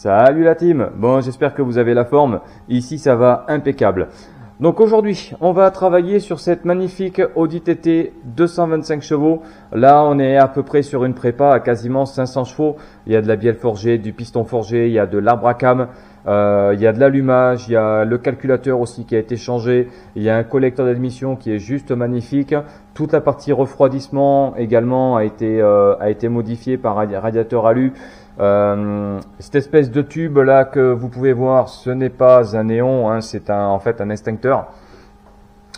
Salut la team. Bon, j'espère que vous avez la forme. Ici, ça va impeccable. Donc aujourd'hui, on va travailler sur cette magnifique Audi TT 225 chevaux. Là, on est à peu près sur une prépa à quasiment 500 chevaux. Il y a de la bielle forgée, du piston forgé, il y a de l'arbre à cam, il y a de l'allumage, il y a le calculateur aussi qui a été changé, il y a un collecteur d'admission qui est juste magnifique. Toute la partie refroidissement également a été modifiée par un radiateur alu. Cette espèce de tube là que vous pouvez voir, ce n'est pas un néon, hein, c'est en fait un extincteur.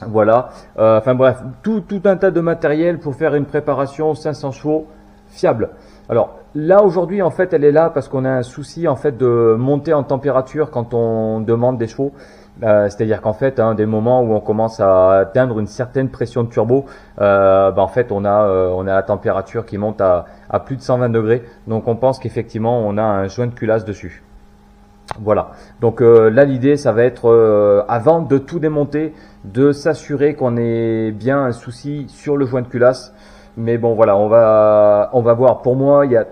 Voilà. Enfin bref, tout un tas de matériel pour faire une préparation 500 chevaux fiable. Alors là aujourd'hui en fait elle est là parce qu'on a un souci en fait de monter en température quand on demande des chevaux. C'est-à-dire qu'en fait, des moments où on commence à atteindre une certaine pression de turbo, en fait, on a la température qui monte à plus de 120 degrés. Donc, on pense qu'effectivement, on a un joint de culasse dessus. Voilà. Donc là, l'idée, ça va être, avant de tout démonter, de s'assurer qu'on ait bien un souci sur le joint de culasse. Mais bon, voilà, on va voir. Pour moi, il y a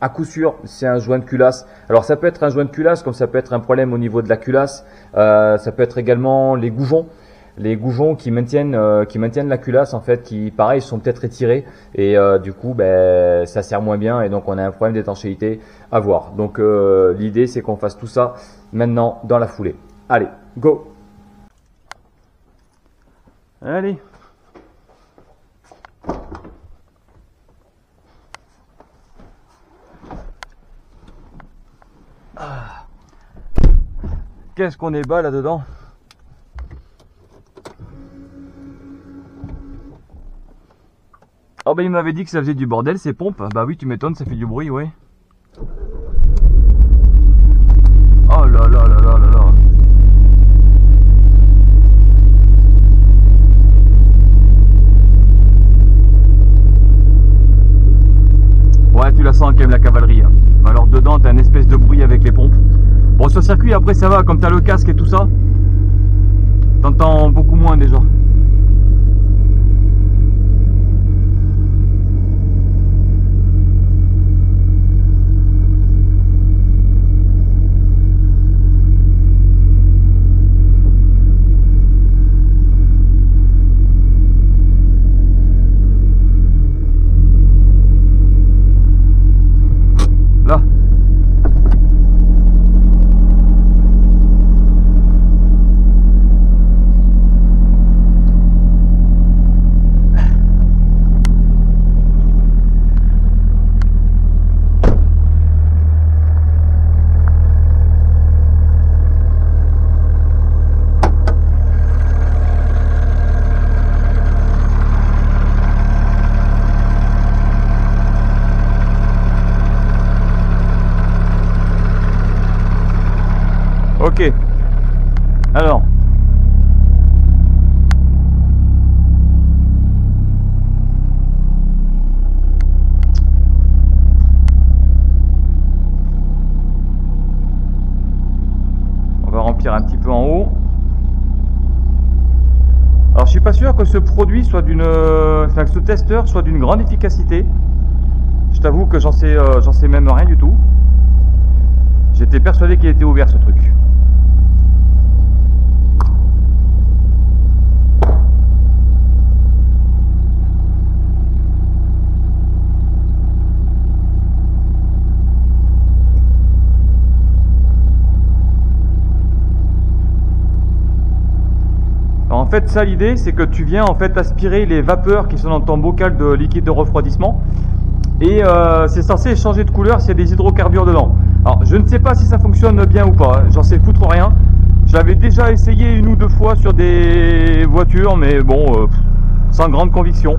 à coup sûr, c'est un joint de culasse. Alors ça peut être un joint de culasse, comme ça peut être un problème au niveau de la culasse. Ça peut être également les goujons qui maintiennent la culasse en fait, qui pareil sont peut-être étirés et du coup ça sert moins bien et donc on a un problème d'étanchéité à voir. Donc l'idée c'est qu'on fasse tout ça maintenant dans la foulée. Allez, go. Allez. Qu'est-ce qu'on est bas là-dedans. Oh il m'avait dit que ça faisait du bordel ces pompes. Bah oui, tu m'étonnes, ça fait du bruit, ouais. Oh là là là là là là. Ouais, tu la sens quand même la cavalerie. Hein. Alors dedans, t'as une espèce de bruit avec les pompes. Bon, sur le circuit, après ça va, comme t'as le casque et tout ça, t'entends beaucoup moins déjà. Là. Ok, alors, on va remplir un petit peu en haut. Alors je suis pas sûr que ce produit soit que ce testeur soit d'une grande efficacité. Je t'avoue que j'en sais même rien du tout. J'étais persuadé qu'il était ouvert ce truc. En fait, ça l'idée, c'est que tu viens en fait aspirer les vapeurs qui sont dans ton bocal de liquide de refroidissement et c'est censé changer de couleur s'il y a des hydrocarbures dedans. Alors, je ne sais pas si ça fonctionne bien ou pas, j'en sais foutre rien. J'avais déjà essayé une ou deux fois sur des voitures, mais bon, sans grande conviction.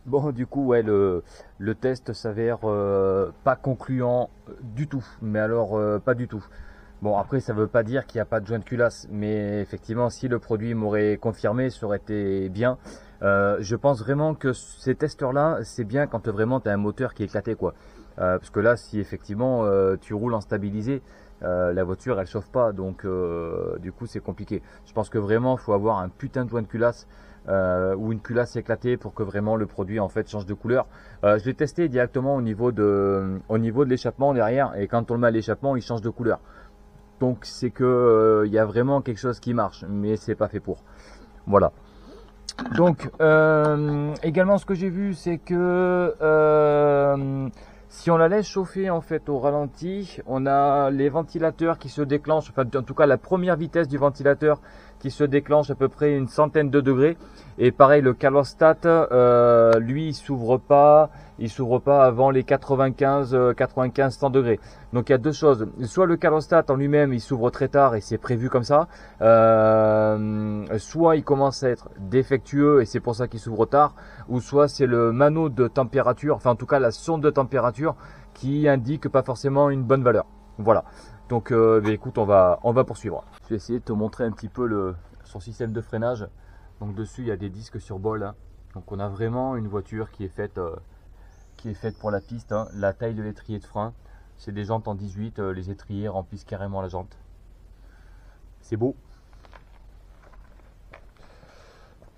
Bon, du coup, ouais, le test s'avère pas concluant du tout, mais alors pas du tout. Bon, après, ça ne veut pas dire qu'il n'y a pas de joint de culasse, mais effectivement, si le produit m'aurait confirmé, ça aurait été bien. Je pense vraiment que ces testeurs-là, c'est bien quand vraiment tu as un moteur qui est éclaté, quoi. Parce que là, si effectivement tu roules en stabilisé, la voiture elle chauffe pas, donc du coup c'est compliqué. Je pense que vraiment il faut avoir un putain de joint de culasse ou une culasse éclatée pour que vraiment le produit en fait change de couleur. Je l'ai testé directement au niveau de l'échappement derrière, et quand on le met à l'échappement il change de couleur. Donc c'est que il y a vraiment quelque chose qui marche, mais c'est pas fait pour. Voilà. Donc également ce que j'ai vu, c'est que si on la laisse chauffer en fait au ralenti, on a les ventilateurs qui se déclenchent, enfin en tout cas la première vitesse du ventilateur qui se déclenche à peu près une centaine de degrés. Et pareil, le calostat, lui, il s'ouvre pas avant les 95-100 degrés. Donc il y a deux choses. Soit le calostat en lui-même, il s'ouvre très tard et c'est prévu comme ça. Soit il commence à être défectueux et c'est pour ça qu'il s'ouvre tard. Ou soit c'est le mano de température, enfin en tout cas la sonde de température qui indique pas forcément une bonne valeur. Voilà. Donc écoute, on va poursuivre. Je vais essayer de te montrer un petit peu son système de freinage. Donc dessus il y a des disques sur bol, hein. Donc on a vraiment une voiture qui est faite pour la piste, hein. La taille de l'étrier de frein, c'est des jantes en 18, les étriers remplissent carrément la jante. C'est beau.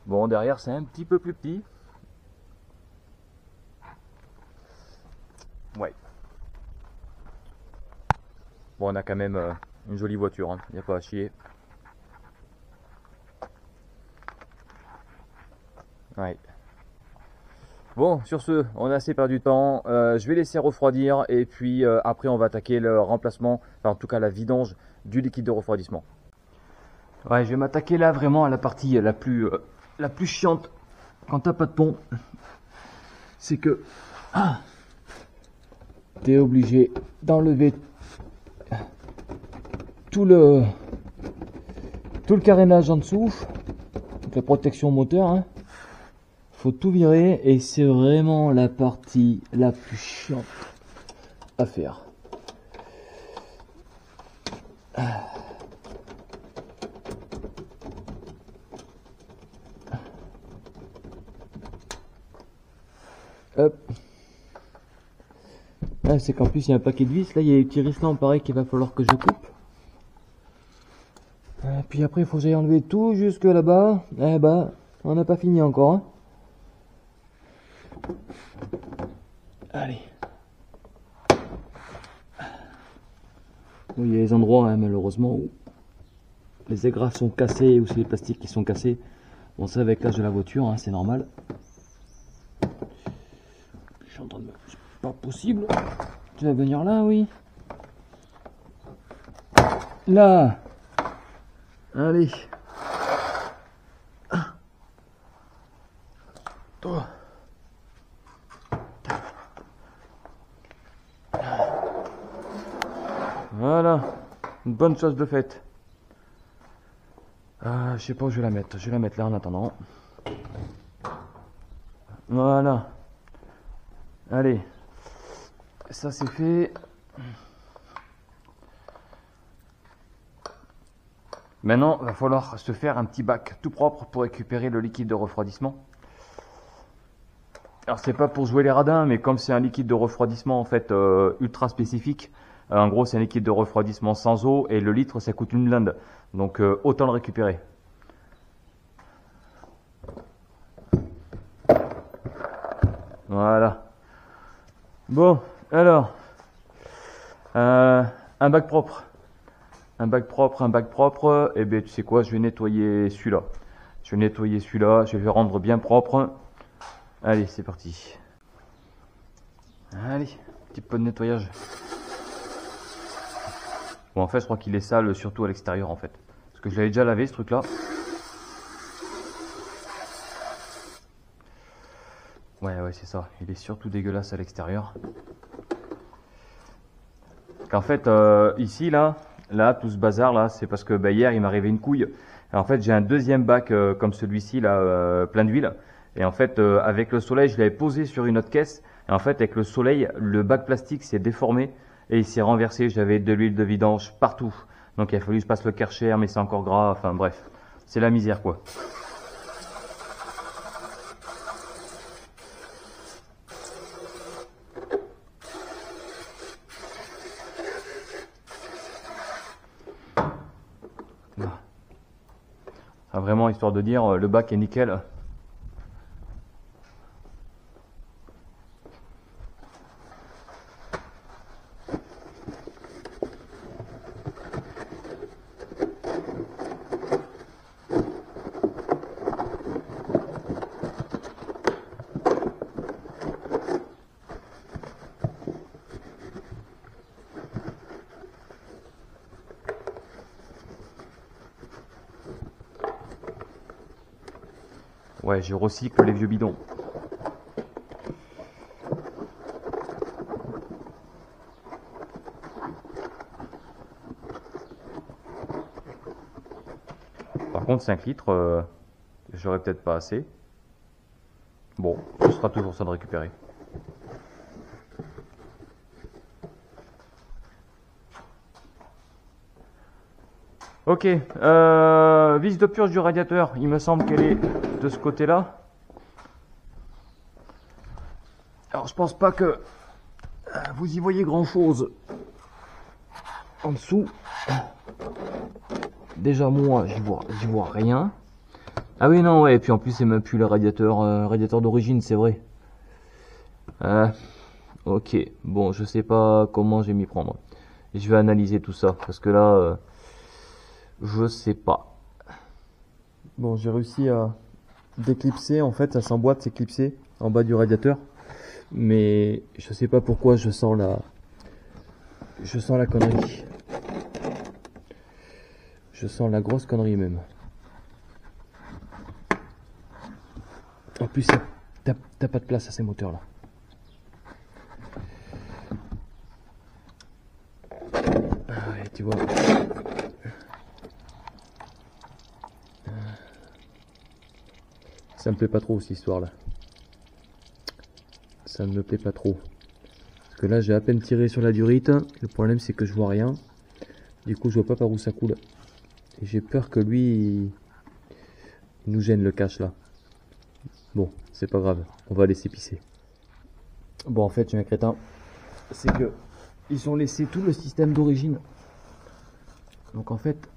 Bon, derrière c'est un petit peu plus petit. Ouais. Bon, on a quand même une jolie voiture, hein. Il n'y a pas à chier. Ouais. Bon, sur ce, on a assez perdu de temps. Je vais laisser refroidir et puis après on va attaquer le remplacement, enfin en tout cas la vidange du liquide de refroidissement. Ouais, je vais m'attaquer là vraiment à la partie la plus chiante quand t'as pas de pont. C'est que tu es obligé d'enlever tout le carénage en dessous, la protection moteur, hein. Faut tout virer et c'est vraiment la partie la plus chiante à faire. Hop. Ah, c'est qu'en plus il y a un paquet de vis, là il y a des petits restants pareil qu'il va falloir que je coupe. Et puis après il faut que j'aille enlever tout jusque là-bas. Eh bah, on n'a pas fini encore, hein. Allez. Bon, il y a des endroits, hein, malheureusement, où les agrafes sont cassées ou c'est les plastiques qui sont cassés. Bon, ça avec l'âge de la voiture, hein, c'est normal. Je suis en train de me... C'est pas possible. Tu vas venir là, oui. Là. Allez. Toi. Voilà, une bonne chose de faite. Je sais pas où je vais la mettre. Je vais la mettre là en attendant. Voilà. Allez, ça c'est fait. Maintenant, il va falloir se faire un petit bac tout propre pour récupérer le liquide de refroidissement. Alors c'est pas pour jouer les radins, mais comme c'est un liquide de refroidissement en fait ultra spécifique. En gros, c'est un liquide de refroidissement sans eau et le litre, ça coûte une blinde. Donc, autant le récupérer. Voilà. Bon, alors, un bac propre. Un bac propre. Et bien, tu sais quoi, je vais nettoyer celui-là. Je vais le rendre bien propre. Allez, c'est parti. Allez, petit peu de nettoyage. Bon, en fait, je crois qu'il est sale surtout à l'extérieur en fait. Parce que je l'avais déjà lavé ce truc là. Ouais, c'est ça. Il est surtout dégueulasse à l'extérieur. Qu'en fait, ici, là, tout ce bazar là, c'est parce que hier il m'est arrivé une couille. Et en fait, j'ai un deuxième bac comme celui-ci là, plein d'huile. Et en fait, avec le soleil, je l'avais posé sur une autre caisse. Et en fait, avec le soleil, le bac plastique s'est déformé et il s'est renversé. J'avais de l'huile de vidange partout. Donc il a fallu que je passe le Karcher, mais c'est encore gras, enfin bref, c'est la misère quoi. Ah, vraiment histoire de dire, le bac est nickel. Ouais, je recycle les vieux bidons. Par contre, 5 litres, j'aurais peut-être pas assez. Bon, ce sera toujours ça de récupérer. Ok, vis de purge du radiateur, il me semble qu'elle est de ce côté-là. Alors je pense pas que vous y voyez grand chose en dessous. Déjà moi j'y vois rien. Ah oui non ouais, et puis en plus c'est même plus le radiateur d'origine, c'est vrai. Ok, bon je sais pas comment je vais m'y prendre. Je vais analyser tout ça parce que là je sais pas. Bon, j'ai réussi à déclipser, en fait, ça s'emboîte, c'est clipsé en bas du radiateur. Mais je sais pas pourquoi je sens la connerie. Je sens la grosse connerie même. En plus, t'as pas de place à ces moteurs là. Ah ouais, tu vois. Ça me plaît pas trop cette histoire là. Ça ne me plaît pas trop. Parce que là j'ai à peine tiré sur la durite. Le problème c'est que je vois rien. Du coup je vois pas par où ça coule. Et j'ai peur que lui il nous gêne le cache là. Bon, c'est pas grave. On va laisser pisser. Bon en fait j'ai un crétin. C'est que ils ont laissé tout le système d'origine. Donc en fait,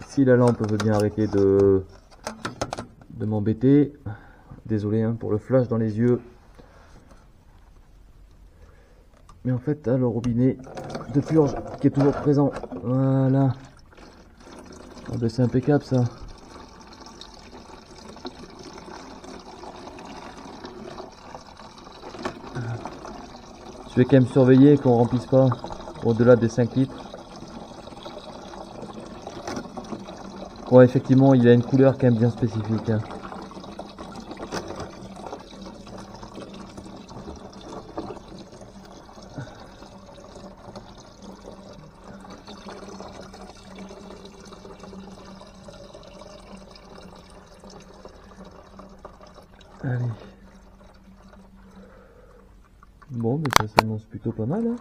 si la lampe veut bien arrêter de m'embêter, désolé hein, pour le flash dans les yeux. Mais en fait, t'as le robinet de purge qui est toujours présent. Voilà. Oh ben c'est impeccable ça. Je vais quand même surveiller qu'on remplisse pas au-delà des 5 litres. Ouais, effectivement, il a une couleur quand même bien spécifique. Hein. Allez. Bon, mais ça s'annonce plutôt pas mal. Hein.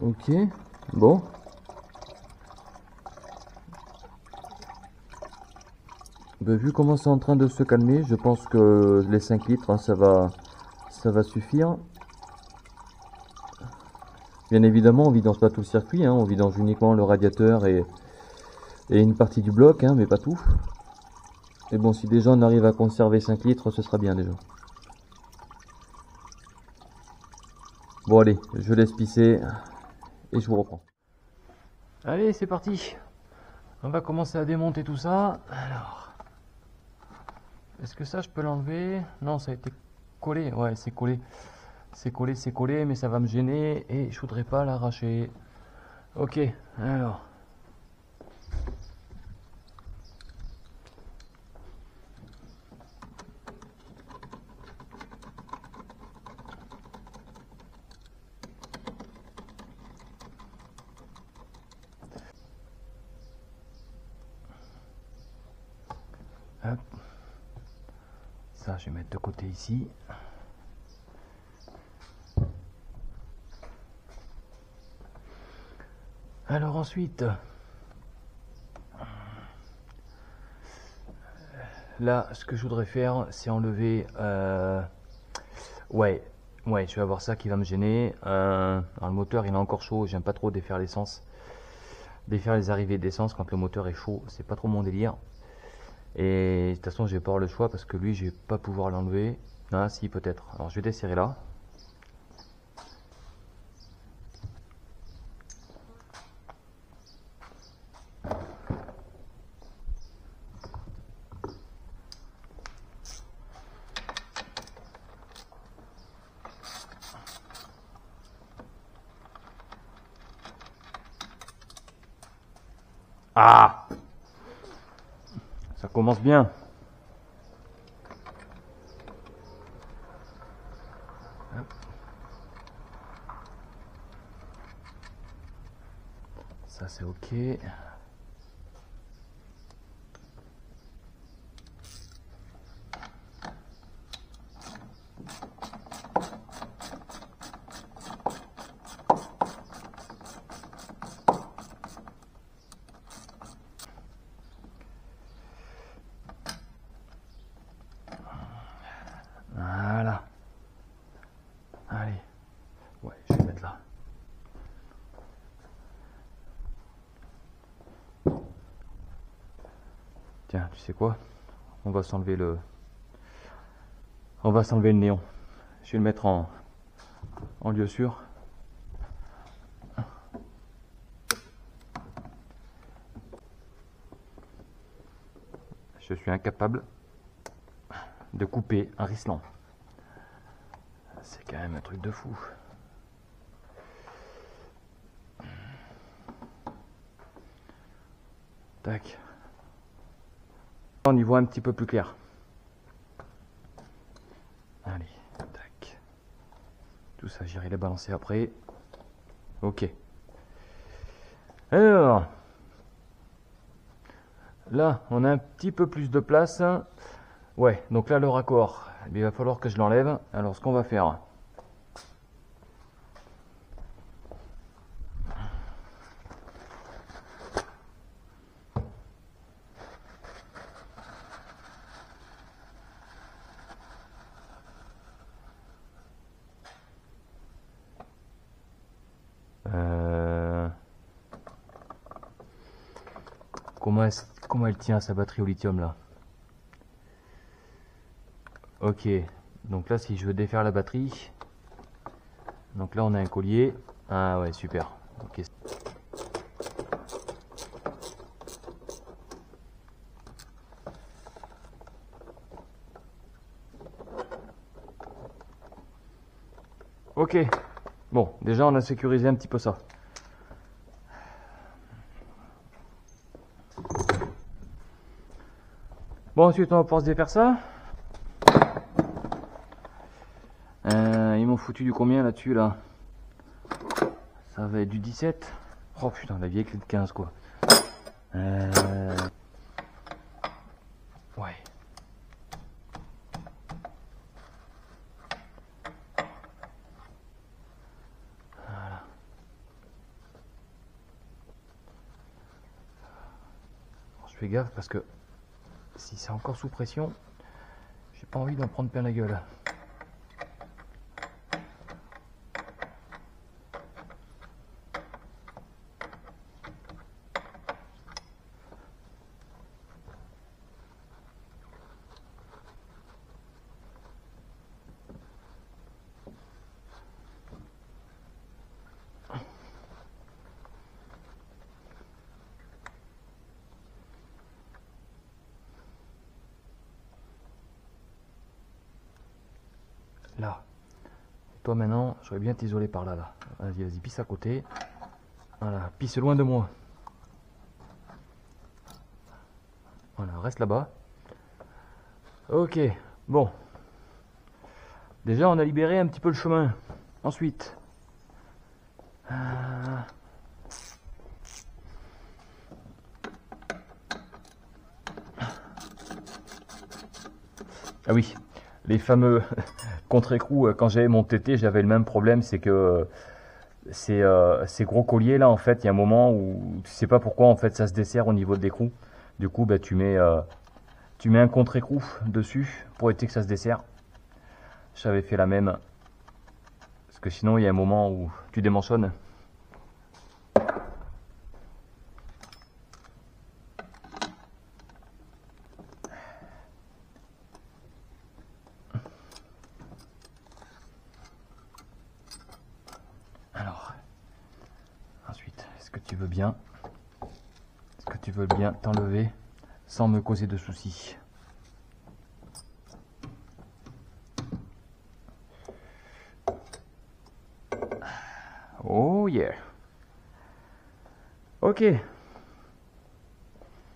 Ok, bon. Ben, vu comment c'est en train de se calmer, je pense que les 5 litres, hein, ça va suffire. Bien évidemment, on vidange pas tout le circuit, hein, on vidange uniquement le radiateur et une partie du bloc, hein, mais pas tout. Et bon, si déjà on arrive à conserver 5 litres, ce sera bien déjà. Bon allez, je laisse pisser et je vous reprends. Allez, c'est parti. On va commencer à démonter tout ça. Alors, est-ce que ça je peux l'enlever? Non, ça a été collé. Ouais, c'est collé. C'est collé, mais ça va me gêner et je voudrais pas l'arracher. Ok, alors. Hop. Ça, je vais mettre de côté ici. Alors ensuite, là, ce que je voudrais faire, c'est enlever... Ouais, je vais avoir ça qui va me gêner. Alors, le moteur, il est encore chaud. J'aime pas trop défaire l'essence. Défaire les arrivées d'essence quand le moteur est chaud, c'est pas trop mon délire. Et de toute façon, je vais pas avoir le choix parce que lui, je vais pas pouvoir l'enlever. Ah, si, peut-être. Alors, je vais desserrer là. Ah! Ça commence bien. Ça c'est ok. Voilà. Allez. Ouais, je vais mettre là. Tiens, tu sais quoi? On va s'enlever le néon. Je vais le mettre en lieu sûr. Je suis incapable de couper un Rislan. C'est quand même un truc de fou. Tac. On y voit un petit peu plus clair. Allez, tac. Tout ça, j'irai les balancer après. Ok. Alors, là, on a un petit peu plus de place. Ouais, donc là, le raccord, il va falloir que je l'enlève. Alors, ce qu'on va faire... Comment elle tient sa batterie au lithium là? Ok, donc là si je veux défaire la batterie, donc là on a un collier. Ah ouais, super. Ok. Ok, bon, déjà on a sécurisé un petit peu ça. Bon, ensuite on va pouvoir se défaire ça. Ils m'ont foutu du combien là-dessus là? Ça va être du 17. Oh putain, la vieille clé de 15 quoi. Ouais. Voilà. Alors, je fais gaffe parce que si c'est encore sous pression, j'ai pas envie d'en prendre plein la gueule. Là. Toi maintenant, j'aurais bien t'isoler par là, là. Vas-y, pisse à côté. Voilà, pisse loin de moi. Voilà, reste là-bas. Ok, bon. Déjà, on a libéré un petit peu le chemin. Ensuite. Ah oui, les fameux contre-écrous, quand j'avais mon TT, j'avais le même problème, c'est que ces gros colliers là, en fait, il y a un moment où tu sais pas pourquoi en fait ça se desserre au niveau de l'écrou. Du coup, bah, tu mets un contre-écrou dessus pour éviter que ça se desserre. J'avais fait la même. Parce que sinon, il y a un moment où tu démanchonnes. Alors, ensuite, est-ce que tu veux bien t'enlever sans me causer de soucis? Oh yeah. Ok.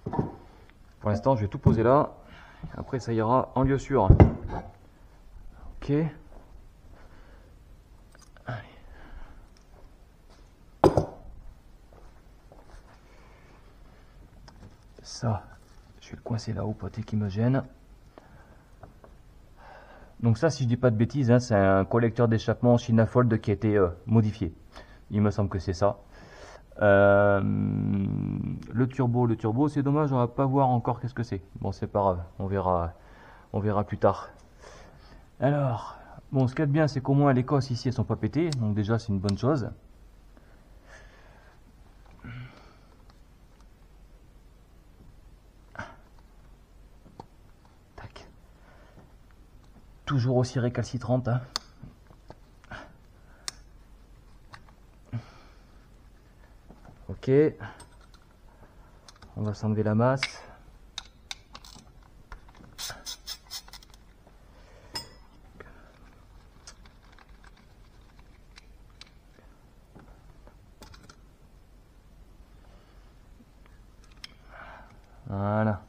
Pour l'instant, je vais tout poser là. Après, ça ira en lieu sûr. Ok. Allez. Ça, je vais le coincer là-haut pour éviter qu'il me gêne. Donc ça, si je dis pas de bêtises, hein, c'est un collecteur d'échappement Chinafold qui a été modifié. Il me semble que c'est ça. Le turbo, c'est dommage, on va pas voir encore qu'est-ce que c'est. Bon, c'est pas grave, on verra plus tard. Alors, bon, ce qu'il y a de bien, c'est qu'au moins les cosses ici, elles sont pas pétées, donc déjà c'est une bonne chose. Tac. Toujours aussi récalcitrante, hein. Ok, on va s'enlever la masse. Voilà,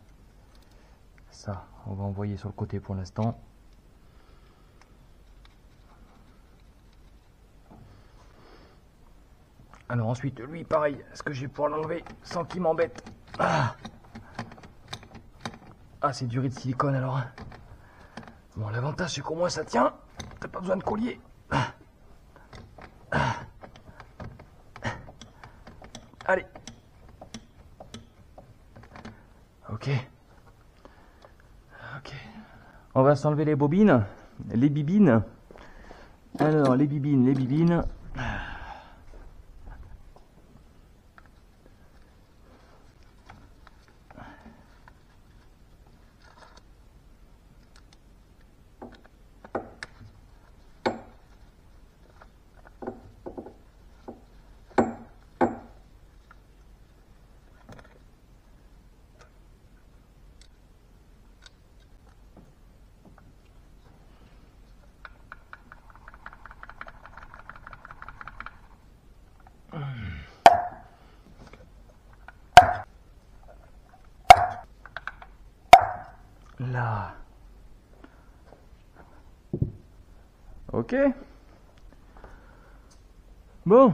ça, on va envoyer sur le côté pour l'instant. Alors ensuite, lui, pareil, est-ce que je vais pouvoir l'enlever sans qu'il m'embête? Ah, c'est du riz de silicone alors. Bon, l'avantage c'est qu'au moins ça tient, t'as pas besoin de collier. Allez. Ok. Ok. On va s'enlever les bobines, les bibines. Alors, les bibines. Là. Ok. Bon.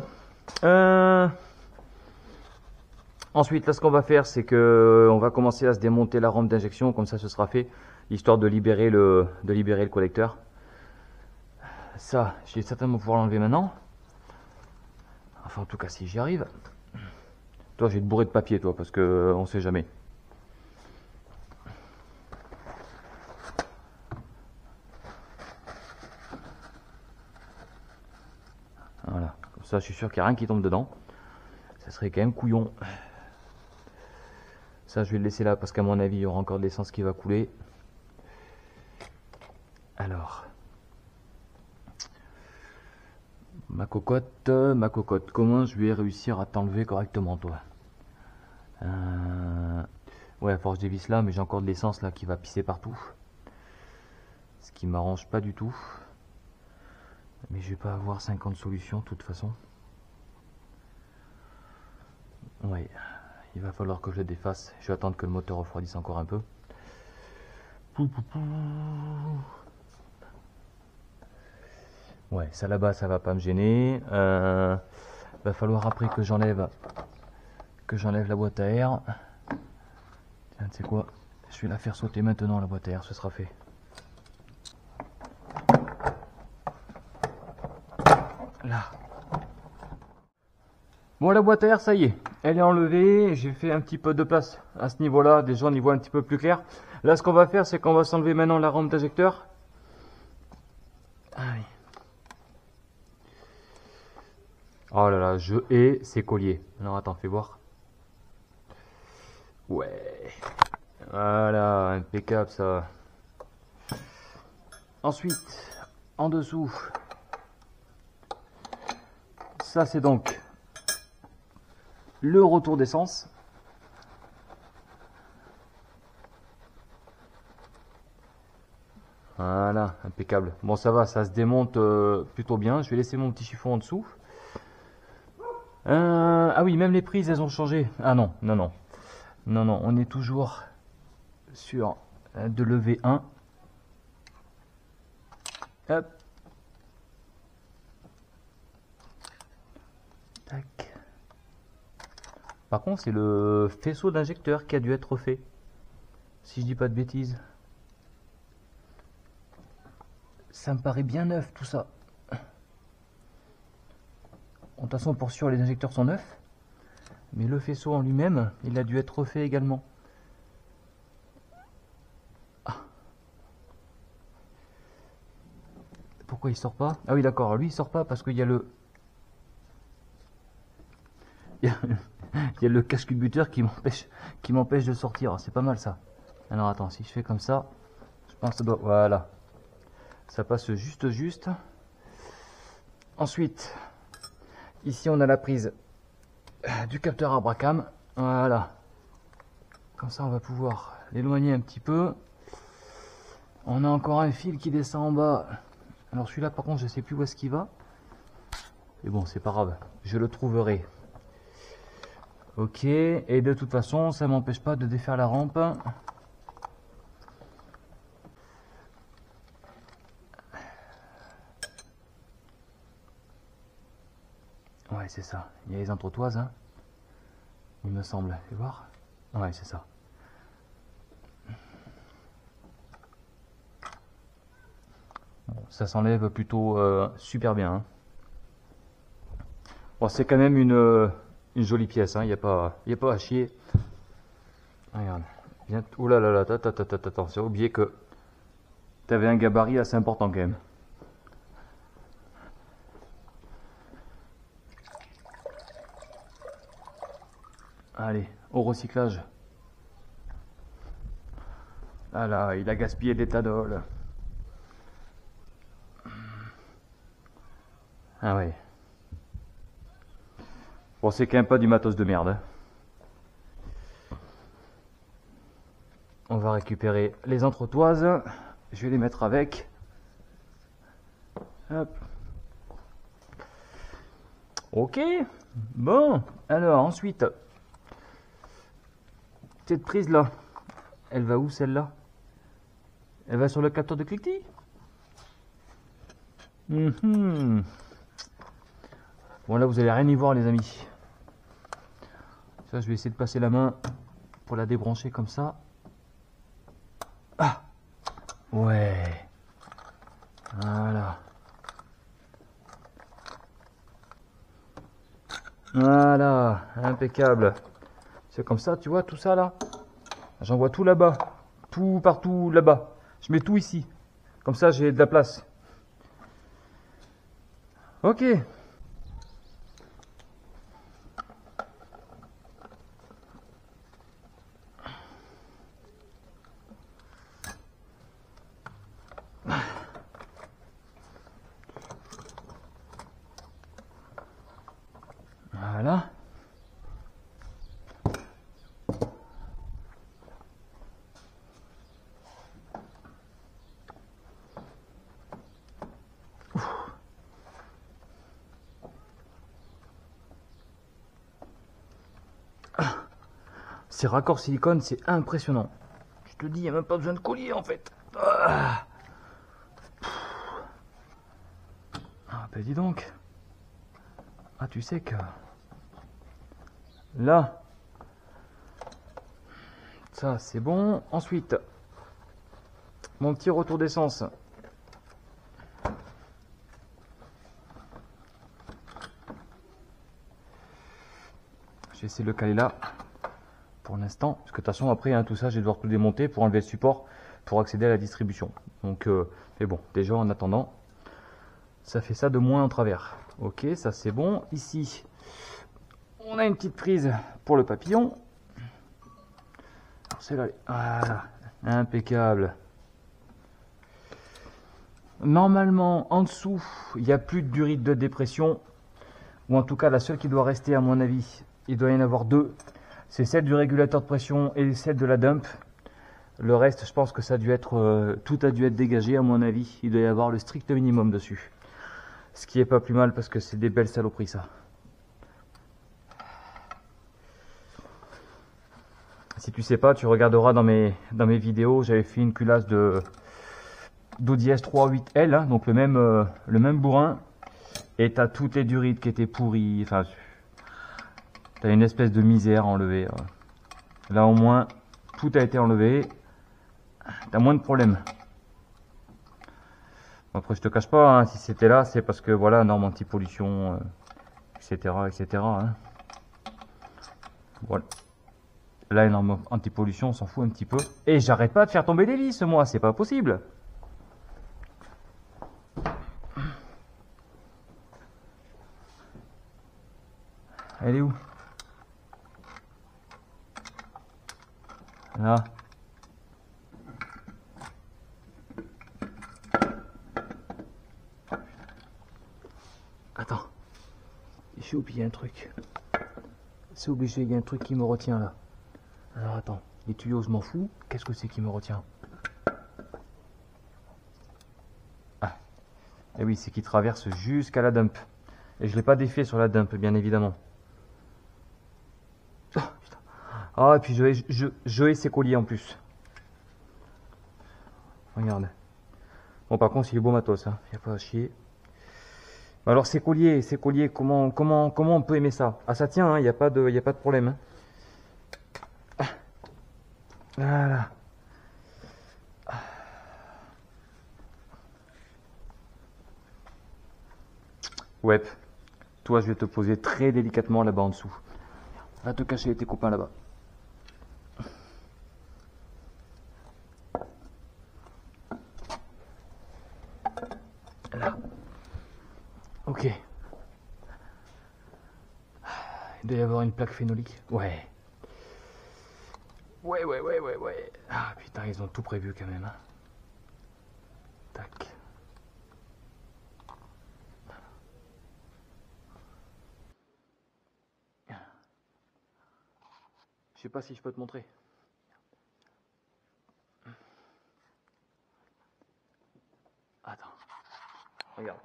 Ensuite, là, ce qu'on va faire, c'est que on va commencer à se démonter la rampe d'injection, comme ça, ce sera fait, histoire de libérer le collecteur. Ça, je vais certainement pouvoir l'enlever maintenant. Enfin, en tout cas, si j'y arrive. Toi, je vais te bourrer de papier, toi, parce que on sait jamais. Voilà, comme ça, je suis sûr qu'il n'y a rien qui tombe dedans. Ça serait quand même couillon. Ça, je vais le laisser là, parce qu'à mon avis, il y aura encore de l'essence qui va couler. Alors, ma cocotte, comment je vais réussir à t'enlever correctement, toi? Ouais, à force des vis là, mais j'ai encore de l'essence là qui va pisser partout. Ce qui m'arrange pas du tout. Mais je vais pas avoir 50 solutions de toute façon. Ouais, il va falloir que je le défasse. Je vais attendre que le moteur refroidisse encore un peu. Ouais, ça là-bas, ça va pas me gêner. Va falloir après que j'enlève la boîte à air. Tiens, tu sais quoi? Je vais la faire sauter maintenant, la boîte à air, ce sera fait. Là. Bon, la boîte à air, ça y est, elle est enlevée. J'ai fait un petit peu de place à ce niveau-là. Déjà, on y voit un petit peu plus clair. Là, ce qu'on va faire, c'est qu'on va s'enlever maintenant la rampe d'injecteur. Allez. Oh là là, je hais ces colliers. Alors, attends, fais voir. Ouais. Voilà, impeccable ça. Ensuite, en dessous, ça c'est donc le retour d'essence. Voilà, impeccable. Bon, ça va, ça se démonte plutôt bien. Je vais laisser mon petit chiffon en dessous. Ah oui, même les prises, elles ont changé. Ah non, non, non. Non, non, on est toujours sur de lever 1. Hop. Tac. Par contre, c'est le faisceau d'injecteur qui a dû être fait. Si je dis pas de bêtises. Ça me paraît bien neuf tout ça. De toute façon, pour sûr, les injecteurs sont neufs. Mais le faisceau en lui-même, il a dû être refait également. Ah. Pourquoi il sort pas? Ah oui, d'accord. Lui, il sort pas parce qu'il y a le... Il y a le casque-buteur qui m'empêche de sortir. C'est pas mal ça. Alors attends, si je fais comme ça, je pense que ça doit... Voilà. Ça passe juste. Ensuite, ici on a la prise du capteur Abracam. Voilà. Comme ça, on va pouvoir l'éloigner un petit peu. On a encore un fil qui descend en bas. Alors celui-là, par contre, je sais plus où est-ce qu'il va. Mais bon, c'est pas grave. Je le trouverai. Ok. Et de toute façon, ça m'empêche pas de défaire la rampe. Ouais, c'est ça. Il y a les entretoises, hein. Il me semble. Fais voir. Ouais, c'est ça. Bon, ça s'enlève plutôt super bien. Hein. Bon, c'est quand même une jolie pièce. Hein. Il n'y a pas à chier. Regarde. Bien. Oh là là là. Attends. J'ai oublié que tu avais un gabarit assez important quand même. Allez, au recyclage. Ah là, il a gaspillé de l'éthanol. Ah ouais. Bon, c'est quand même pas du matos de merde. Hein. On va récupérer les entretoises. Je vais les mettre avec. Hop. Ok. Bon. Alors, ensuite... Cette prise là, elle va où celle-là? Elle va sur le capteur de cliquetis. Bon là vous allez rien y voir les amis. Ça je vais essayer de passer la main pour la débrancher comme ça. Ah ouais. Voilà. Voilà, impeccable. C'est comme ça, tu vois, tout ça là. J'envoie tout là-bas. Tout partout là-bas. Je mets tout ici. Comme ça, j'ai de la place. Ok. Voilà. Ces raccords silicone, c'est impressionnant. Je te dis, il n'y a même pas besoin de collier en fait. Ah, ben dis donc. Ah, tu sais que... Là. Ça, c'est bon. Ensuite, mon petit retour d'essence. je vais essayer de le caler là pour l'instant, parce que de toute façon après hein, tout ça je vais devoir tout démonter pour enlever le support pour accéder à la distribution. Donc mais bon, déjà en attendant, ça fait ça de moins en travers. Ok, ça c'est bon. Ici, on a une petite prise pour le papillon. C'est là, voilà, impeccable. Normalement, en dessous, il n'y a plus de durite de dépression, ou en tout cas la seule qui doit rester à mon avis, il doit y en avoir deux. C'est celle du régulateur de pression et celle de la dump. Le reste, je pense que ça a dû être, tout a dû être dégagé à mon avis. Il doit y avoir le strict minimum dessus. Ce qui est pas plus mal parce que c'est des belles saloperies ça. Si tu sais pas, tu regarderas dans mes vidéos, j'avais fait une culasse d'Audi S3 8L, hein, donc le même bourrin. Et t'as toutes les durites qui étaient pourries. Enfin, t'as une espèce de misère à enlever. Là au moins, tout a été enlevé. T'as moins de problèmes. Après, je te cache pas, hein, si c'était là, c'est parce que voilà, norme anti-pollution, etc., etc. Hein. Voilà. Là, les normes anti-pollution, on s'en fout un petit peu. Et j'arrête pas de faire tomber des vis, moi, c'est pas possible. Elle est où? Là. Attends. J'ai oublié un truc. C'est obligé, il y a un truc qui me retient là. Alors attends, les tuyaux, je m'en fous. Qu'est-ce que c'est qui me retient? Ah. Et oui, c'est qui traverse jusqu'à la dump. Et je ne l'ai pas défait sur la dump, bien évidemment. Oh, putain. Ah, et puis je hais ces colliers en plus. Regarde. Bon, par contre, c'est du beau matos, hein. Il n'y a pas à chier. Alors, ces colliers, comment on peut aimer ça? Ah, ça tient, hein. Il n'y a pas de problème. Hein. Ah. Voilà. Ouais. Toi, je vais te poser très délicatement là-bas en dessous. Va te cacher tes copains là-bas. Là. Ok. Il doit y avoir une plaque phénolique. Ouais. Ouais. Ah putain, ils ont tout prévu quand même. Hein. Tac. Je sais pas si je peux te montrer. Attends. Regarde.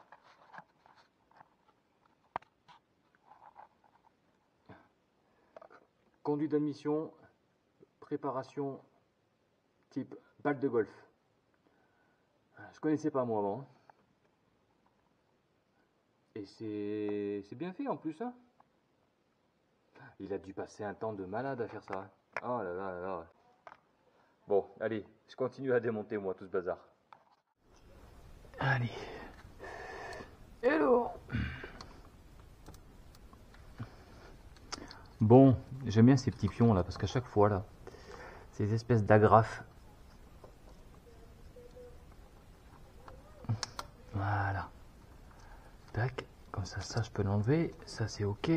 Conduite d'admission, préparation type balle de golf. Je connaissais pas moi avant. Et c'est bien fait en plus. Hein. Il a dû passer un temps de malade à faire ça. Oh là là là là. Bon, allez, je continue à démonter moi tout ce bazar. Allez. Hello. Bon, j'aime bien ces petits pions là, parce qu'à chaque fois là, ces espèces d'agrafes. Voilà. Tac, comme ça je peux l'enlever, ça c'est ok.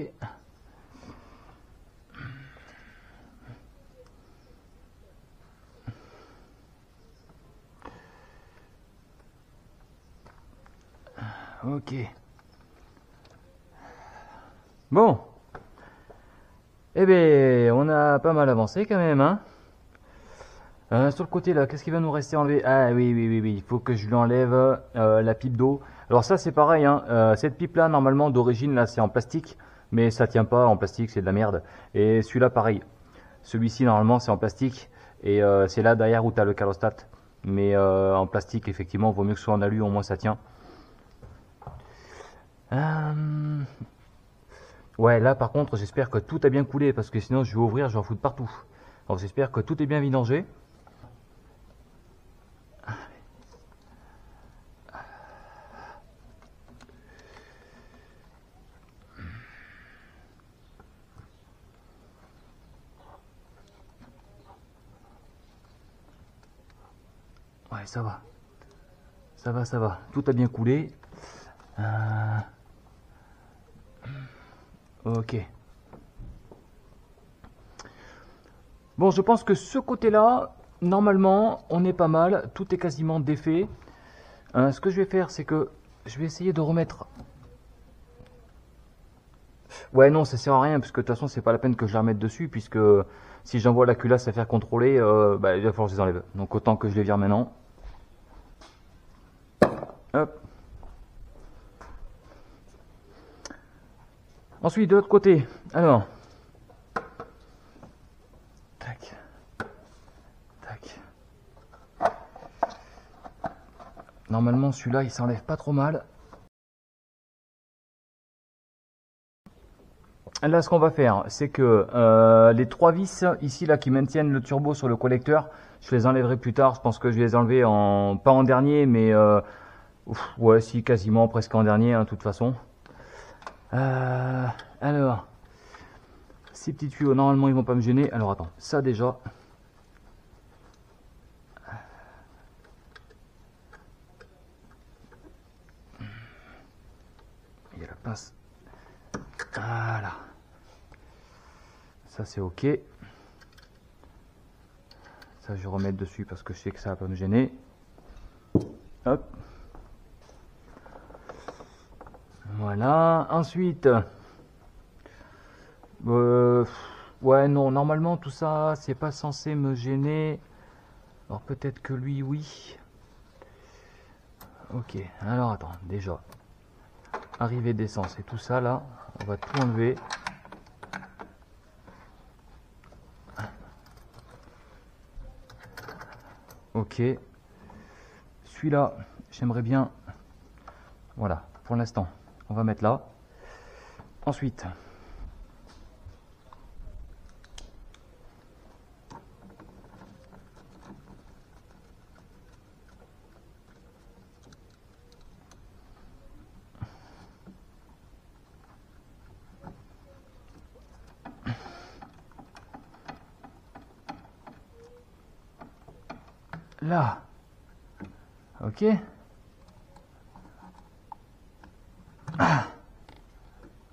Ok. Bon. Eh bien, on a pas mal avancé quand même, hein. Sur le côté là, qu'est-ce qui va nous rester à enlever? Ah oui, il faut que je lui enlève la pipe d'eau. Alors ça c'est pareil, hein. Cette pipe là, normalement d'origine là c'est en plastique, mais ça tient pas en plastique, c'est de la merde. Et celui-là pareil. Celui-ci normalement c'est en plastique, et c'est là derrière où tu as le calostat. Mais en plastique, effectivement, vaut mieux que ce soit en alu, au moins ça tient. Ouais, là par contre, j'espère que tout a bien coulé, parce que sinon je vais ouvrir, je vais en foutre partout. Donc j'espère que tout est bien vidangé. ça va. Ça va, ça va. Tout a bien coulé. Ok. Bon, je pense que ce côté-là, normalement, on est pas mal. Tout est quasiment défait. Ce que je vais faire, c'est que je vais essayer de remettre... Ouais, non, ça sert à rien, parce que de toute façon, c'est pas la peine que je la remette dessus, puisque si j'envoie la culasse à faire contrôler, bah, il va falloir que je les enlève. Donc autant que je les vire maintenant. Hop. Ensuite, de l'autre côté, alors... Tac. Tac. Normalement, celui-là, il s'enlève pas trop mal. Là, ce qu'on va faire, c'est que les 3 vis ici là qui maintiennent le turbo sur le collecteur, je les enlèverai plus tard. Je pense que je vais les enlever pas en dernier, mais ouais, si quasiment presque en dernier, hein, de toute façon. Alors, ces petits tuyaux, normalement, ils vont pas me gêner. Alors attends, ça déjà. Il y a la pince. Voilà. Ça c'est ok. Ça je vais remettre dessus parce que je sais que ça va pas me gêner. Hop. Voilà. Ensuite. Ouais non, normalement tout ça c'est pas censé me gêner. Alors peut-être que lui oui. Ok. Alors attends, déjà. Arrivée d'essence et tout ça là. On va tout enlever. Ok. Celui-là, j'aimerais bien... Voilà, pour l'instant, on va mettre là. Ensuite... Là. Ok.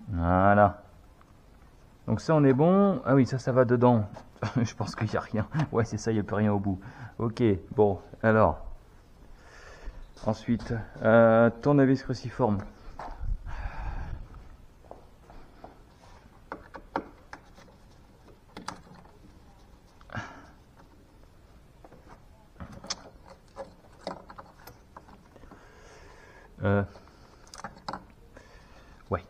Voilà. Donc ça on est bon. Ah oui, ça va dedans. Je pense qu'il n'y a rien. Ouais, c'est ça, il n'y a plus rien au bout. Ok, bon, alors. Ensuite, tournevis cruciforme. Ouais.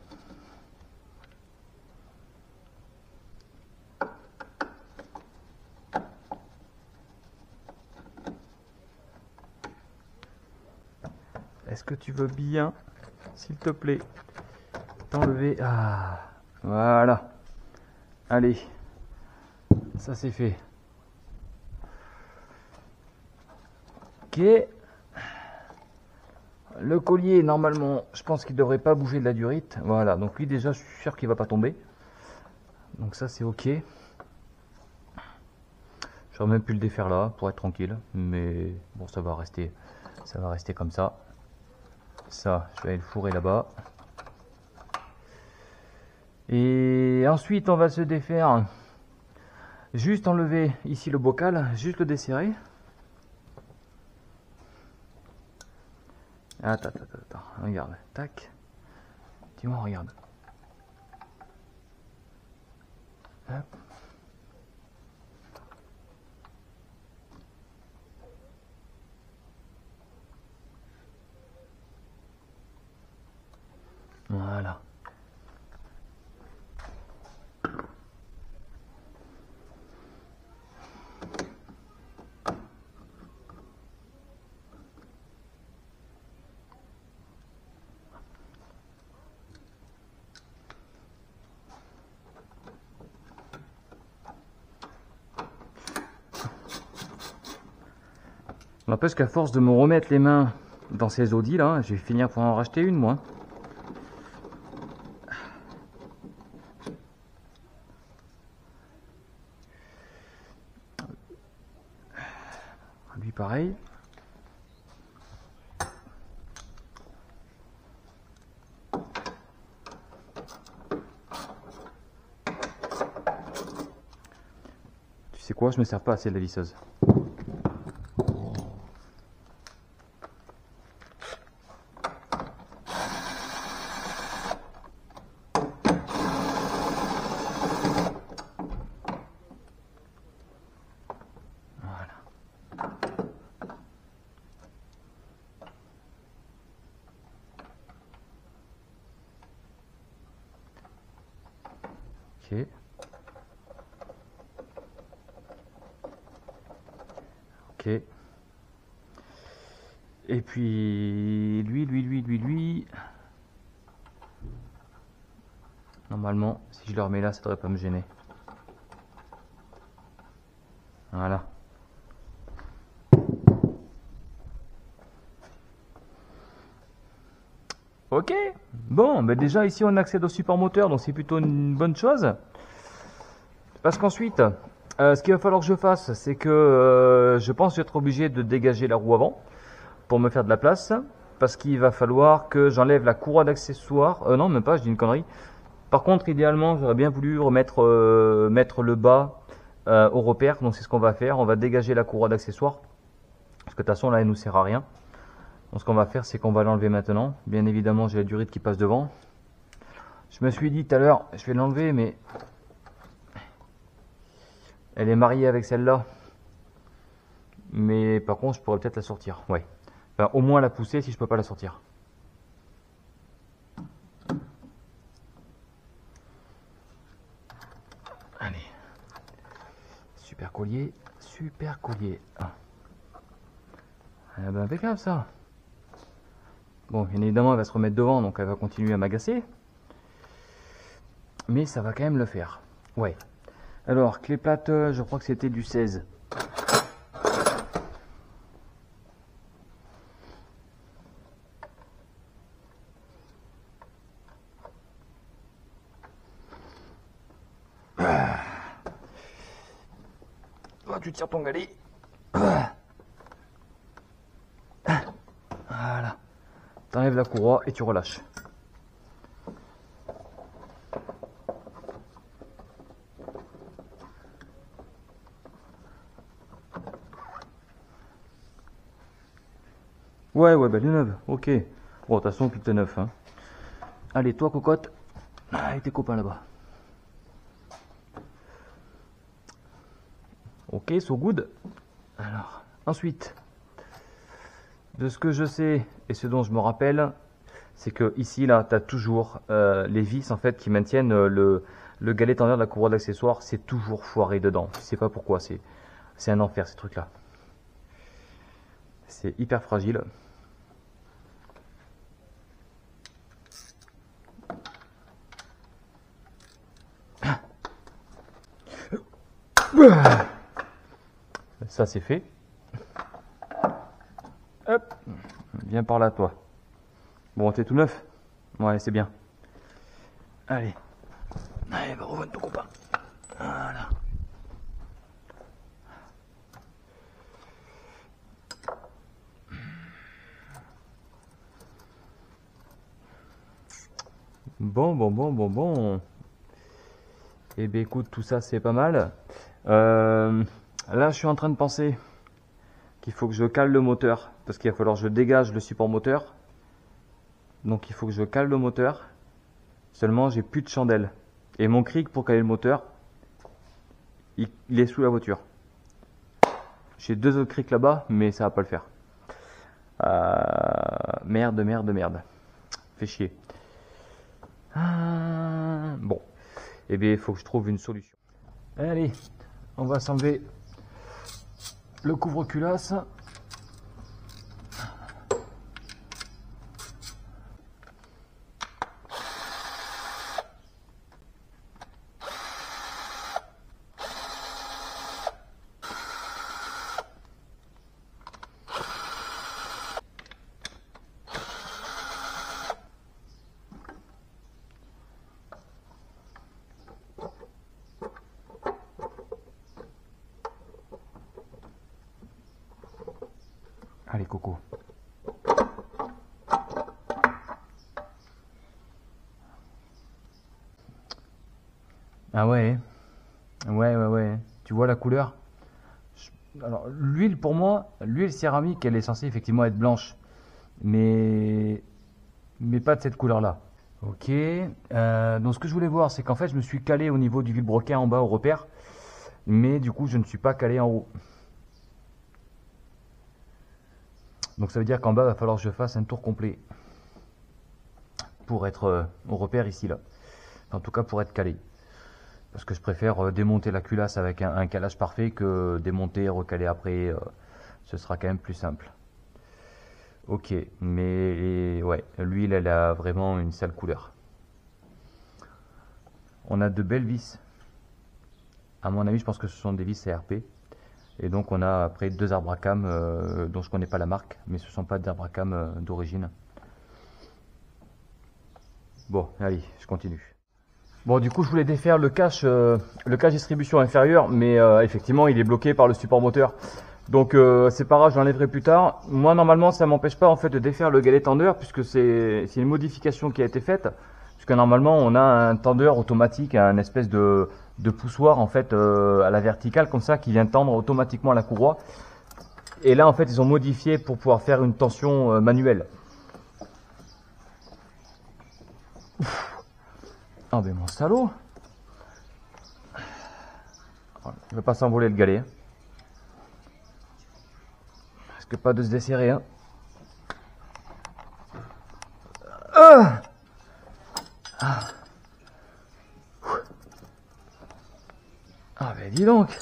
Est-ce que tu veux bien, s'il te plaît, t'enlever... Ah, voilà. Allez, ça c'est fait. Ok. Le collier, normalement, je pense qu'il ne devrait pas bouger de la durite. Voilà, donc lui déjà, je suis sûr qu'il ne va pas tomber. Donc ça, c'est ok. J'aurais même pu le défaire là, pour être tranquille. Mais bon, ça va rester comme ça. Ça, je vais aller le fourrer là-bas. Et ensuite, on va se défaire. Juste enlever ici le bocal, juste le desserrer. Attends, regarde, tac. Dis-moi, regarde. Hop. Voilà. N'empêche qu'à force de me remettre les mains dans ces Audi là, je vais finir pour en racheter une moi. Lui pareil. sais quoi, je me sers pas assez de la visseuse. Ok. Ok. Et puis lui. Normalement, si je le remets là, ça devrait pas me gêner. Voilà. Ok. Bon, bah déjà ici on accède au support moteur, donc c'est plutôt une bonne chose. Parce qu'ensuite, ce qu'il va falloir que je fasse, c'est que je pense être obligé de dégager la roue avant pour me faire de la place. Parce qu'il va falloir que j'enlève la courroie d'accessoires. Non, même pas, je dis une connerie. Par contre, idéalement, j'aurais bien voulu remettre mettre le bas au repère. Donc c'est ce qu'on va faire. On va dégager la courroie d'accessoires. Parce que de toute façon, là, elle nous sert à rien. Donc ce qu'on va faire, c'est qu'on va l'enlever maintenant. Bien évidemment, j'ai la durite qui passe devant. Je me suis dit tout à l'heure, je vais l'enlever, mais elle est mariée avec celle-là. Mais par contre, je pourrais peut-être la sortir. Ouais. Enfin, au moins la pousser si je peux pas la sortir. Allez. Super collier. Super collier. Ah. Eh ben, impeccable ça. Bon, bien évidemment, elle va se remettre devant, donc elle va continuer à m'agacer. Mais ça va quand même le faire. Ouais. Alors, clé plate, je crois que c'était du 16. Oh, tu tires ton galet. Voilà. T'enlèves la courroie et tu relâches. Ouais, bah elle est neuve, ok. Bon, de toute façon, tout est neuf. Hein. Allez, toi, cocotte. Ah, et tes copains là-bas. Ok, so good. Alors, ensuite, de ce que je sais et ce dont je me rappelle, c'est que ici, là, tu as toujours les vis en fait qui maintiennent le galet en l'air de la courroie d'accessoires. C'est toujours foiré dedans. Je sais pas pourquoi. C'est un enfer ces trucs-là. C'est hyper fragile. Ça c'est fait. Hop, viens par là toi. Bon, t'es tout neuf. Ouais, c'est bien. Allez. Allez, va rejoindre ton copain. Voilà. Bon. Eh bien écoute, tout ça c'est pas mal. Là, je suis en train de penser qu'il faut que je cale le moteur. Parce qu'il va falloir que je dégage le support moteur. Donc il faut que je cale le moteur. Seulement, j'ai plus de chandelle. Et mon cric pour caler le moteur, il est sous la voiture. J'ai 2 autres crics là-bas, mais ça va pas le faire. Merde. Fait chier. Bon. Eh bien, il faut que je trouve une solution. Allez, on va s'enlever le couvre-culasse. Allez, Coco. Ah ouais. Ouais. Tu vois la couleur? Alors, l'huile, pour moi, l'huile céramique, elle est censée effectivement être blanche. Mais pas de cette couleur-là. Ok. Donc, ce que je voulais voir, c'est qu'en fait, je me suis calé au niveau du vilebrequin en bas au repère. Mais du coup, je ne suis pas calé en haut. Donc, ça veut dire qu'en bas, il va falloir que je fasse un tour complet. Pour être au repère ici, là. En tout cas, pour être calé. Parce que je préfère démonter la culasse avec un calage parfait que démonter et recaler après. Ce sera quand même plus simple. Ok, mais ouais, l'huile, elle a vraiment une sale couleur. On a de belles vis. À mon avis, je pense que ce sont des vis ARP. Et donc, on a après deux arbres à cam dont je connais pas la marque, mais ce ne sont pas des arbres à cam d'origine. Bon, allez, je continue. Bon, du coup, je voulais défaire le cache distribution inférieur, mais effectivement, il est bloqué par le support moteur. Donc, c'est pas grave, je l'enlèverai plus tard. Moi, normalement, ça m'empêche pas en fait de défaire le galet tendeur, puisque c'est une modification qui a été faite. Puisque normalement, on a un tendeur automatique, un espèce de poussoir en fait à la verticale comme ça, qui vient tendre automatiquement la courroie. Et là, en fait, ils ont modifié pour pouvoir faire une tension manuelle. Ah ben mon salaud, il va pas s'envoler le galet. Risque pas de se desserrer. Hein. Ah ben dis donc.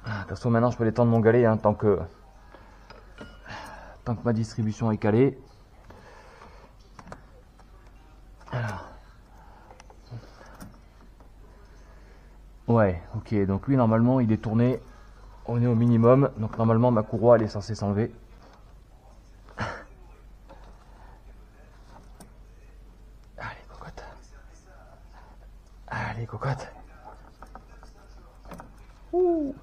De toute façon, maintenant je peux détendre mon galet hein, tant que ma distribution est calée. Alors. Ouais, ok, donc lui normalement il est tourné, on est au minimum, donc normalement ma courroie elle est censée s'enlever. Allez cocotte. Allez cocotte. Ouh.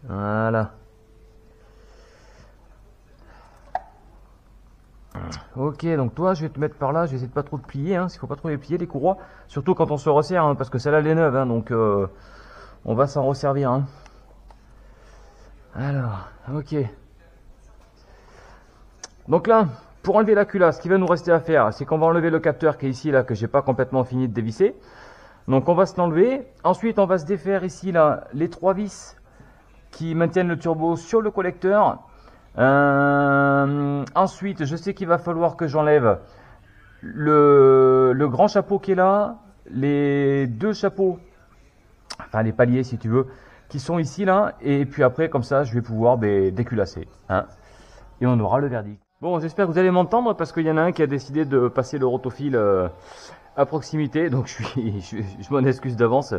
Voilà. Ok, donc toi, je vais te mettre par là. Je vais essayer de pas trop te plier. Hein, s'il faut pas trop les plier les courroies, surtout quand on se resserre, hein, parce que celle-là elle est neuve, hein, donc on va s'en resservir. Hein. Alors, ok. Donc là, pour enlever la culasse, ce qui va nous rester à faire, c'est qu'on va enlever le capteur qui est ici là, que j'ai pas complètement fini de dévisser. Donc on va se l'enlever. Ensuite, on va se défaire ici là les trois vis qui maintiennent le turbo sur le collecteur. Ensuite, je sais qu'il va falloir que j'enlève le grand chapeau qui est là, les deux chapeaux, enfin les paliers si tu veux, qui sont ici là, et puis après comme ça je vais pouvoir déculasser, hein, et on aura le verdict. Bon, j'espère que vous allez m'entendre parce qu'il y en a un qui a décidé de passer le rotofil à proximité, donc je m'en excuse d'avance.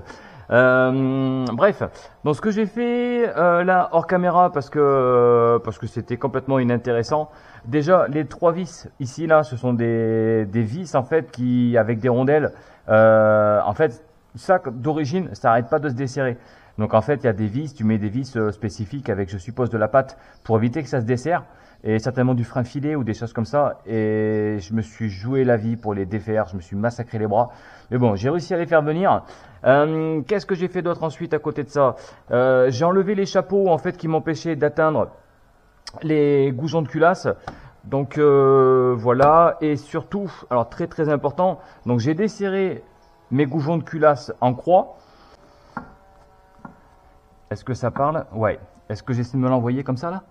Bref, donc ce que j'ai fait là hors caméra parce que c'était complètement inintéressant. Déjà les trois vis ici là, ce sont des vis en fait qui avec des rondelles. En fait, ça d'origine, ça n'arrête pas de se desserrer. Donc en fait, il y a des vis, tu mets des vis spécifiques avec, je suppose, de la pâte pour éviter que ça se desserre. Et certainement du frein filé ou des choses comme ça. Et je me suis joué la vie pour les défaire, je me suis massacré les bras. Mais bon, j'ai réussi à les faire venir. Qu'est-ce que j'ai fait d'autre ensuite à côté de ça? J'ai enlevé les chapeaux en fait qui m'empêchaient d'atteindre les goujons de culasse. Donc voilà. Et surtout, alors très très important, donc j'ai desserré mes goujons de culasse en croix. Est-ce que ça parle? Ouais. Est-ce que j'essaie de me l'envoyer comme ça là?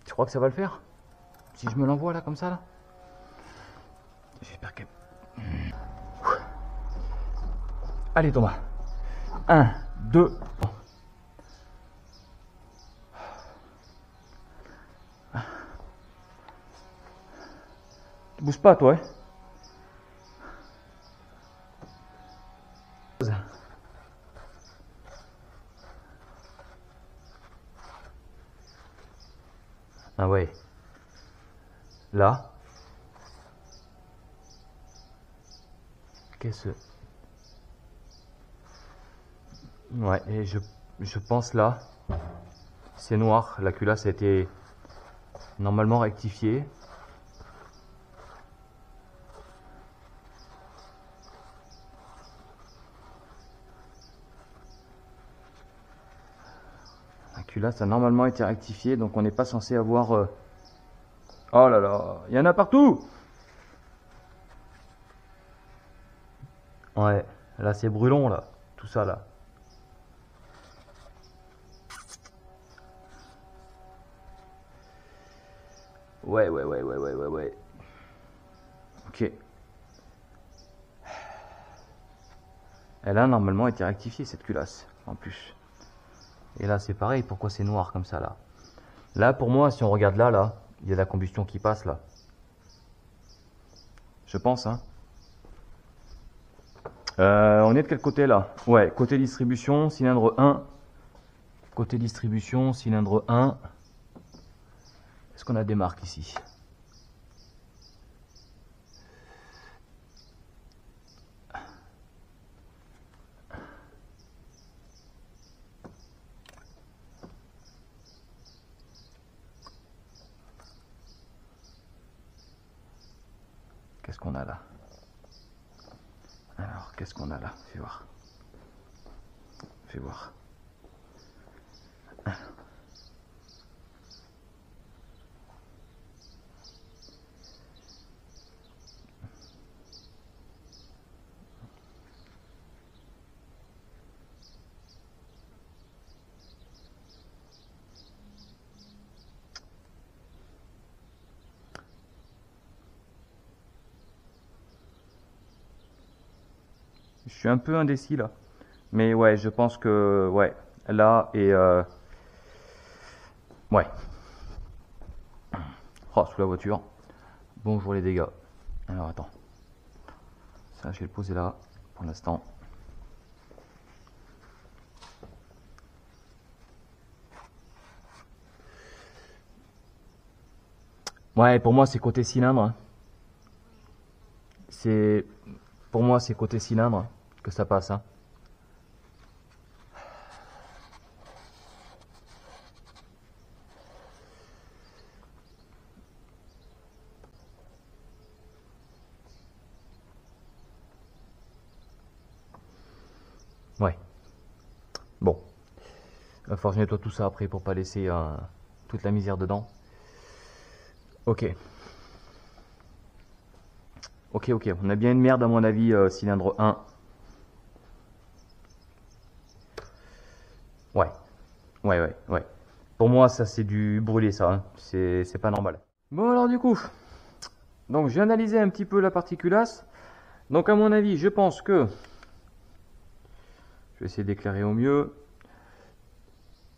Tu crois que ça va le faire? Si je me l'envoie là, comme ça là? J'espère que... Allez Thomas. 1, 2... Tu bouges pas toi, hein? Ah ouais. Là. Qu'est-ce... Ouais, et je pense là, c'est noir, la culasse a été Normalement rectifié. La culasse a normalement été rectifiée, donc on n'est pas censé avoir... Oh là là, il y en a partout! Ouais, là c'est brûlon là, tout ça là. Ouais. Ok. Elle a normalement été rectifiée cette culasse, en plus. Et là c'est pareil, pourquoi c'est noir comme ça là? Là pour moi, si on regarde là, il y a la combustion qui passe là. Je pense, hein. On est de quel côté là? Ouais, côté distribution, cylindre 1. Côté distribution, cylindre 1. Est-ce qu'on a des marques ici? Qu'est-ce qu'on a là? Alors, qu'est-ce qu'on a là? Fais voir. Fais voir. Je suis un peu indécis là. Mais ouais, je pense que... Ouais, là et... Ouais. Oh, sous la voiture. Bonjour les dégâts. Alors attends. Ça, je vais le poser là pour l'instant. Ouais, pour moi c'est côté cylindre, hein. Pour moi c'est côté cylindre que ça passe, hein. Ouais. Bon. Il va falloir que je nettoie tout ça après pour pas laisser toute la misère dedans. Ok. Ok. On a bien une merde à mon avis, cylindre 1. Ouais. Pour moi, ça c'est du brûlé, ça, hein. C'est pas normal. Bon alors du coup, donc j'ai analysé un petit peu la particulasse. Donc à mon avis, je pense que... Je vais essayer d'éclairer au mieux.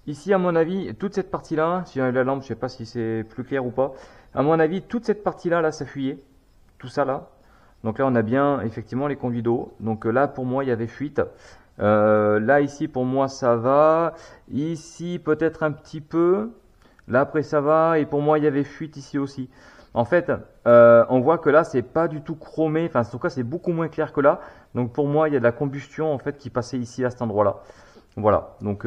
Ici, à mon avis, toute cette partie-là, si j'ai la lampe, je sais pas si c'est plus clair ou pas. À mon avis, toute cette partie-là, là, ça fuyait. Tout ça, là. Donc là, on a bien, effectivement, les conduits d'eau. Donc là, pour moi, il y avait fuite. Là, ici, pour moi, ça va. Ici, peut-être un petit peu. Là, après, ça va. Et pour moi, il y avait fuite ici aussi. En fait, on voit que là, c'est pas du tout chromé. Enfin, en tout cas, c'est beaucoup moins clair que là. Donc pour moi, il y a de la combustion, en fait, qui passait ici, à cet endroit-là. Voilà, donc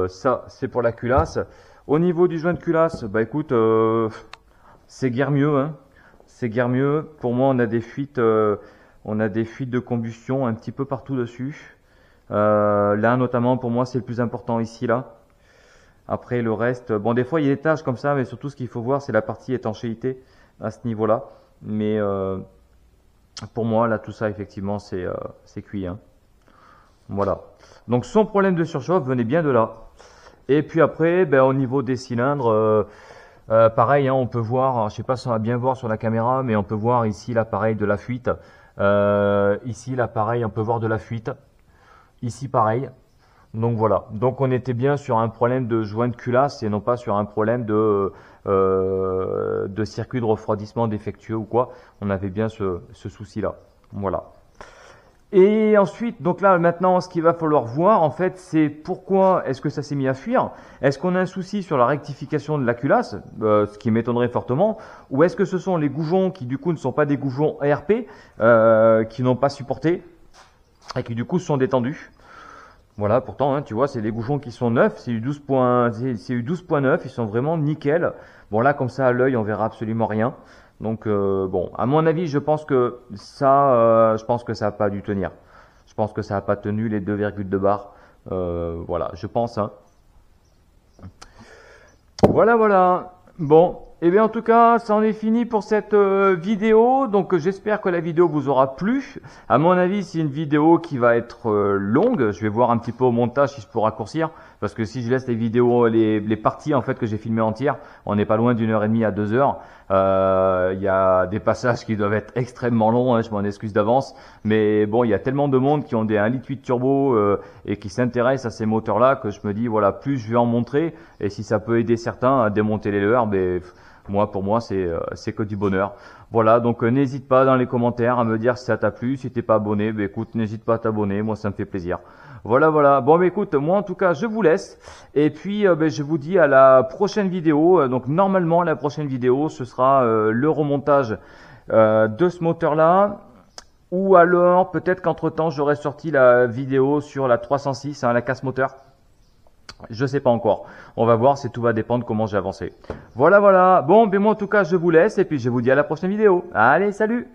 ça c'est pour la culasse. Au niveau du joint de culasse, bah écoute, c'est guère mieux, hein. C'est guère mieux. Pour moi, on a des fuites de combustion un petit peu partout dessus. Là notamment, pour moi, c'est le plus important ici là. Après le reste, bon des fois il y a des taches comme ça, mais surtout ce qu'il faut voir, c'est la partie étanchéité à ce niveau-là. Mais pour moi, là tout ça effectivement c'est cuit, hein. Voilà. Donc son problème de surchauffe venait bien de là. Et puis après, ben, au niveau des cylindres, pareil, hein, on peut voir, je sais pas si on va bien voir sur la caméra, mais on peut voir ici l'appareil de la fuite. Ici l'appareil, on peut voir de la fuite. Ici pareil. Donc voilà. Donc on était bien sur un problème de joint de culasse et non pas sur un problème de circuit de refroidissement défectueux ou quoi. On avait bien ce souci-là. Voilà. Et ensuite, donc là maintenant, ce qu'il va falloir voir en fait, c'est pourquoi est-ce que ça s'est mis à fuir? Est-ce qu'on a un souci sur la rectification de la culasse, ce qui m'étonnerait fortement, ou est-ce que ce sont les goujons qui du coup ne sont pas des goujons ERP, qui n'ont pas supporté et qui du coup sont détendus? Voilà, pourtant, hein, tu vois, c'est des bouchons qui sont neufs, c'est eu 12.9, ils sont vraiment nickel. Bon, là, comme ça, à l'œil, on verra absolument rien. Donc, bon, à mon avis, je pense que ça va pas dû tenir. Je pense que ça n'a pas tenu les 2,2 bars. Voilà, je pense, hein. Voilà, voilà. Bon, et bien en tout cas, ça en est fini pour cette vidéo. Donc j'espère que la vidéo vous aura plu. À mon avis, c'est une vidéo qui va être longue. Je vais voir un petit peu au montage si je peux raccourcir. Parce que si je laisse les vidéos, les parties en fait que j'ai filmées entières, on n'est pas loin d'1 heure et demie à 2 heures. Il y a des passages qui doivent être extrêmement longs, hein, je m'en excuse d'avance. Mais bon, il y a tellement de monde qui ont des 1,8 litre turbo et qui s'intéressent à ces moteurs-là que je me dis, voilà, plus je vais en montrer. Et si ça peut aider certains à démonter les leurs, ben, pour moi, c'est que du bonheur. Voilà, donc n'hésite pas dans les commentaires à me dire si ça t'a plu. Si t'es pas abonné, ben écoute, n'hésite pas à t'abonner. Moi, ça me fait plaisir. Voilà, voilà. Bon, mais écoute, moi en tout cas, je vous laisse. Et puis, ben, je vous dis à la prochaine vidéo. Donc, normalement, la prochaine vidéo, ce sera le remontage de ce moteur-là. Ou alors, peut-être qu'entre-temps, j'aurai sorti la vidéo sur la 306, hein, la casse moteur. Je sais pas encore. On va voir, tout va dépendre comment j'ai avancé. Voilà, voilà. Bon, ben moi en tout cas, je vous laisse et puis je vous dis à la prochaine vidéo. Allez, salut!